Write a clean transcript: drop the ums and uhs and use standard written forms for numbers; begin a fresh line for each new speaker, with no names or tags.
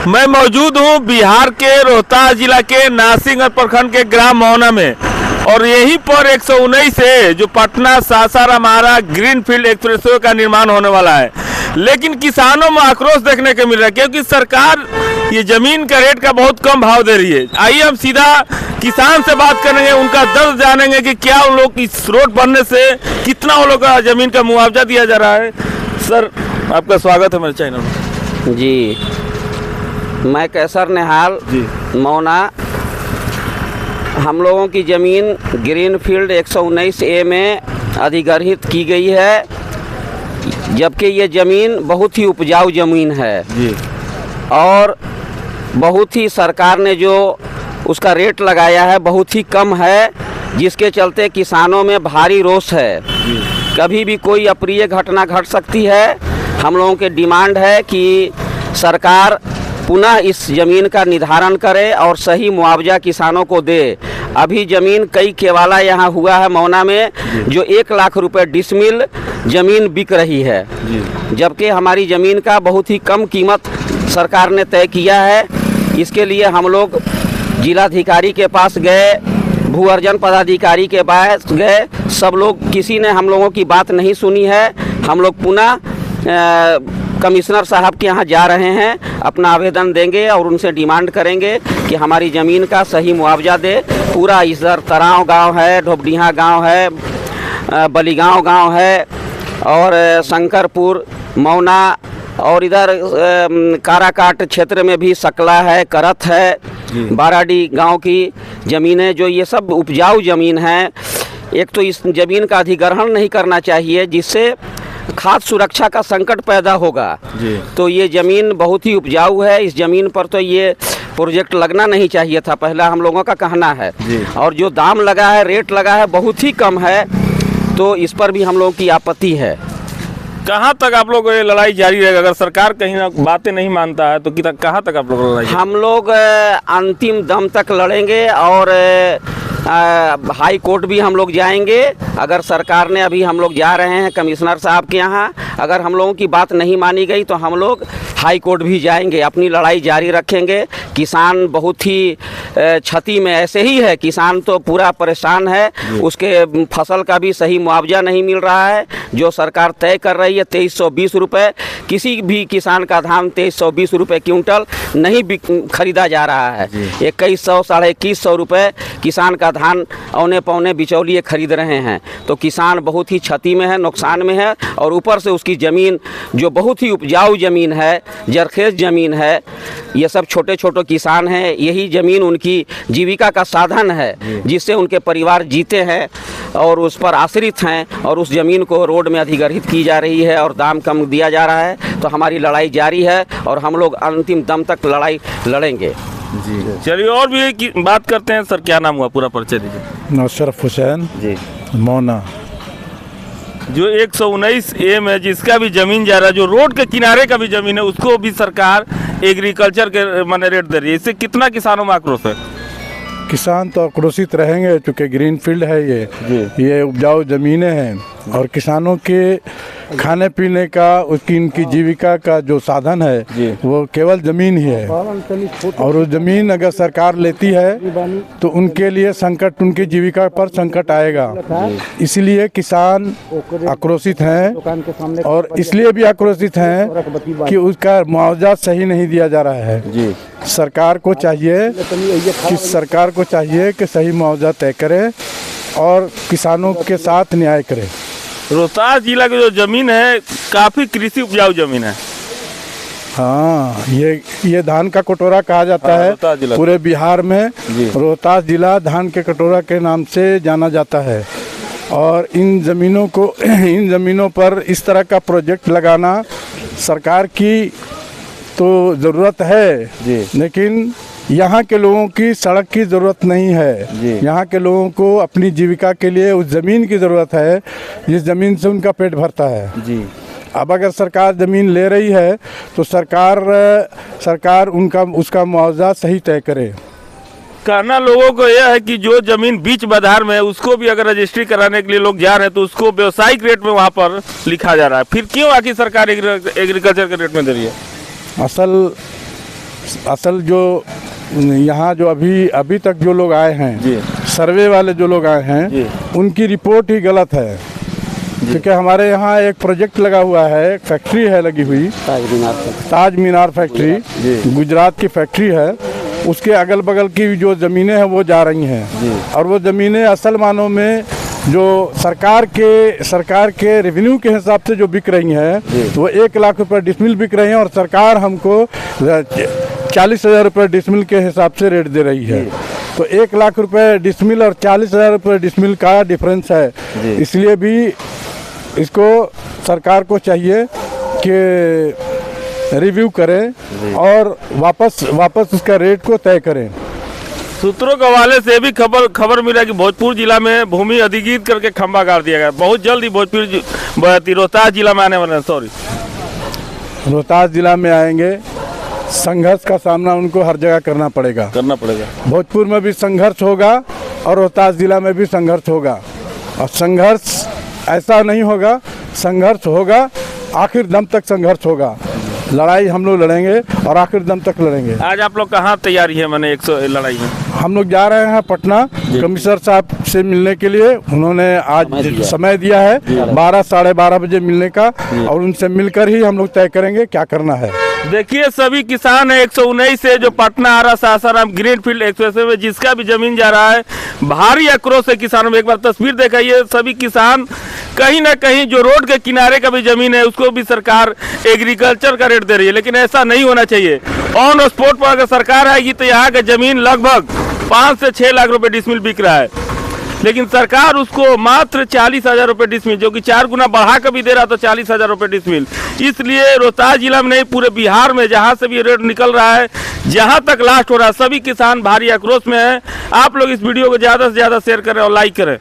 मैं मौजूद हूं बिहार के रोहतास जिला के नासिरगंज प्रखंड के ग्राम मौना में और यहीं पर 119 से जो पटना सासाराम आरा ग्रीनफील्ड एक्सप्रेसवे का निर्माण होने वाला है, लेकिन किसानों में आक्रोश देखने को मिल रहा है क्योंकि सरकार ये जमीन का रेट का बहुत कम भाव दे रही है। आइए हम सीधा किसान से बात करेंगे, उनका दर्द जानेंगे कि क्या उन लोग इस रोड बनने से कितना उन लोग का जमीन का मुआवजा दिया जा रहा है। सर, आपका स्वागत है मेरे चैनल में।
जी, मैं कैसर निहाल
जी
मौना। हम लोगों की ज़मीन ग्रीनफील्ड 119A में अधिग्रहित की गई है, जबकि ये ज़मीन बहुत ही उपजाऊ ज़मीन है
जी
और बहुत ही सरकार ने जो उसका रेट लगाया है बहुत ही कम है, जिसके चलते किसानों में भारी रोष है। कभी भी कोई अप्रिय घटना घट सकती है। हम लोगों की डिमांड है कि सरकार पुनः इस ज़मीन का निर्धारण करे और सही मुआवजा किसानों को दे। अभी ज़मीन कई केवाला यहाँ हुआ है मौना में, जो 1 लाख रुपए डिसमिल ज़मीन बिक रही है, जबकि हमारी ज़मीन का बहुत ही कम कीमत सरकार ने तय किया है। इसके लिए हम लोग जिलाधिकारी के पास गए, भू अर्जन पदाधिकारी के पास गए, सब लोग किसी ने हम लोगों की बात नहीं सुनी है। हम लोग पुनः कमिश्नर साहब के यहाँ जा रहे हैं, अपना आवेदन देंगे और उनसे डिमांड करेंगे कि हमारी ज़मीन का सही मुआवजा दे। पूरा इधर तराव गांव है, ढोबडीहा गांव है, बलीगांव गांव है और शंकरपुर मौना और इधर काराकाट क्षेत्र में भी सकला है, करत है, बाराडी गांव की ज़मीनें जो ये सब उपजाऊ ज़मीन है। एक तो इस ज़मीन का अधिग्रहण नहीं करना चाहिए, जिससे खाद्य सुरक्षा का संकट पैदा होगा। तो ये ज़मीन बहुत ही उपजाऊ है, इस ज़मीन पर तो ये प्रोजेक्ट लगना नहीं चाहिए था, पहला हम लोगों का कहना है। और जो दाम लगा है, रेट लगा है, बहुत ही कम है, तो इस पर भी हम लोगों की आपत्ति है।
कहाँ तक आप लोग ये लड़ाई जारी रहेगा? अगर सरकार कहीं ना बातें नहीं मानता है तो कहाँ तक आप लोग लड़ाई?
हम लोग अंतिम दम तक लड़ेंगे और हाई कोर्ट भी हम लोग जाएंगे। अगर सरकार ने, अभी हम लोग जा रहे हैं कमिश्नर साहब के यहाँ, अगर हम लोगों की बात नहीं मानी गई तो हम लोग हाई कोर्ट भी जाएंगे, अपनी लड़ाई जारी रखेंगे। किसान बहुत ही क्षति में ऐसे ही है, किसान तो पूरा परेशान है, उसके फसल का भी सही मुआवजा नहीं मिल रहा है। जो सरकार तय कर रही है 2320 रुपये, किसी भी किसान का धान 2320 रुपये क्विंटल नहीं खरीदा जा रहा है। 2100 साढ़े 2100 रुपये किसान का धान औने पौने बिचौलिए खरीद रहे हैं। तो किसान बहुत ही क्षति में है, नुकसान में है और ऊपर से उसकी ज़मीन जो बहुत ही उपजाऊ ज़मीन है, जरखेज ज़मीन है, ये सब छोटे छोटे किसान हैं, यही ज़मीन उनकी जीविका का साधन है, जिससे उनके परिवार जीते हैं और उस पर आश्रित हैं। और उस ज़मीन को रोड में अधिग्रहित की जा रही है और दाम कम दिया जा रहा है। तो हमारी लड़ाई जारी है और हम लोग अंतिम दम तक लड़ाई लड़ेंगे।
जी, चलिए और भी बात करते हैं। सर, क्या नाम हुआ? पूरा परिचय दीजिए।
नौशरफ हुसैन जी, मौना।
जो 119A में जिसका भी ज़मीन जा रहा है, जो रोड के किनारे का भी ज़मीन है, उसको भी सरकार एग्रीकल्चर के माने रेट दे रही है। इससे कितना किसानों में आक्रोश है?
किसान तो आक्रोशित रहेंगे, चूँकि ग्रीनफील्ड है ये उपजाऊ ज़मीनें हैं और किसानों के खाने पीने का, उसकी इनकी जीविका का जो साधन है वो केवल ज़मीन ही है। और वो ज़मीन अगर सरकार लेती है तो उनके लिए संकट, उनकी जीविका पर संकट आएगा। इसलिए किसान आक्रोशित हैं और इसलिए भी आक्रोशित हैं कि उसका मुआवजा सही नहीं दिया जा रहा है। सरकार को चाहिए कि सही मुआवजा तय करे और किसानों के साथ न्याय करे।
रोहतास जिला की जो जमीन है काफी कृषि उपजाऊ जमीन है।
हाँ, ये धान का कटोरा कहा जाता है। पूरे बिहार में रोहतास जिला धान के कटोरा के नाम से जाना जाता है। और इन ज़मीनों पर इस तरह का प्रोजेक्ट लगाना सरकार की तो ज़रूरत है, लेकिन यहाँ के लोगों की सड़क की ज़रूरत नहीं है। यहाँ के लोगों को अपनी जीविका के लिए उस ज़मीन की ज़रूरत है जिस ज़मीन से उनका पेट भरता है। अब अगर सरकार ज़मीन ले रही है तो सरकार उसका मुआवजा सही तय करे।
कहना लोगों को यह है कि जो जमीन बीच बाजार में है उसको भी अगर रजिस्ट्री कराने के लिए लोग जा रहे हैं तो उसको व्यवसायिक रेट में वहाँ पर लिखा जा रहा है। फिर क्यों आखिर सरकार एग्रीकल्चर के रेट में दे रही है?
असल असल जो यहाँ जो अभी तक जो लोग आए हैं
जी,
सर्वे वाले जो लोग आए हैं, उनकी रिपोर्ट ही गलत है। क्योंकि हमारे यहाँ एक प्रोजेक्ट लगा हुआ है, फैक्ट्री है लगी हुई, ताज मीनार फैक्ट्री, गुजरात की फैक्ट्री है। उसके अगल बगल की जो ज़मीनें हैं वो जा रही हैं, और वो ज़मीनें असल मानों में जो सरकार के रेवेन्यू के हिसाब से जो बिक रही हैं, तो वो 1 लाख रुपए डिसमिल बिक रही हैं, और सरकार हमको 40,000 रुपये डिसमिल के हिसाब से रेट दे रही है। तो 1 लाख रुपए डिसमिल और 40,000 रुपये डिसमिल का डिफरेंस है। इसलिए भी इसको सरकार को चाहिए कि रिव्यू करें और वापस इसका रेट को तय करें।
सूत्रों के हवाले से भी खबर मिला कि भोजपुर जिला में भूमि अधिग्रहित करके खंभा गाड़ दिया गया। बहुत जल्द ही रोहतास जिला में आने वाले हैं। सॉरी,
रोहतास जिला में आएंगे। संघर्ष का सामना उनको हर जगह करना पड़ेगा। भोजपुर में भी संघर्ष होगा और रोहतास जिला में भी संघर्ष होगा। और संघर्ष ऐसा नहीं होगा, संघर्ष होगा, आखिर दम तक संघर्ष होगा। लड़ाई हम लोग लड़ेंगे और आखिर दम तक लड़ेंगे।
आज आप लोग कहाँ तैयारी है? मैंने 100 लड़ाई है।
हम लोग जा रहे हैं पटना कमिश्नर साहब से मिलने के लिए। उन्होंने आज समय दिया है 12 साढ़े 12 बजे मिलने का, और उनसे मिलकर ही हम लोग तय करेंगे क्या करना है।
देखिए, सभी किसान है 119 से जो पटना आरा सासाराम ग्रीनफील्ड एक्सप्रेसवे में जिसका भी जमीन जा रहा है, भारी आक्रोश है किसानों में। एक बार तस्वीर दिखाइए। सभी किसान कहीं ना कहीं जो रोड के किनारे का भी जमीन है उसको भी सरकार एग्रीकल्चर का रेट दे रही है, लेकिन ऐसा नहीं होना चाहिए। ऑन स्पॉट पर अगर सरकार आएगी तो यहाँ का जमीन लगभग 5 से 6 लाख रुपए डिसमिल बिक रहा है, लेकिन सरकार उसको मात्र 40,000 रुपये डिसमिल, जो कि 4 गुना बढ़ा कर भी दे रहा, तो 40,000 रुपये डिसमिल। इसलिए रोहतास जिला में नहीं, पूरे बिहार में जहां से भी रेट निकल रहा है, जहां तक लास्ट हो रहा है, सभी किसान भारी आक्रोश में हैं। आप लोग इस वीडियो को ज़्यादा से ज़्यादा शेयर करें और लाइक करें।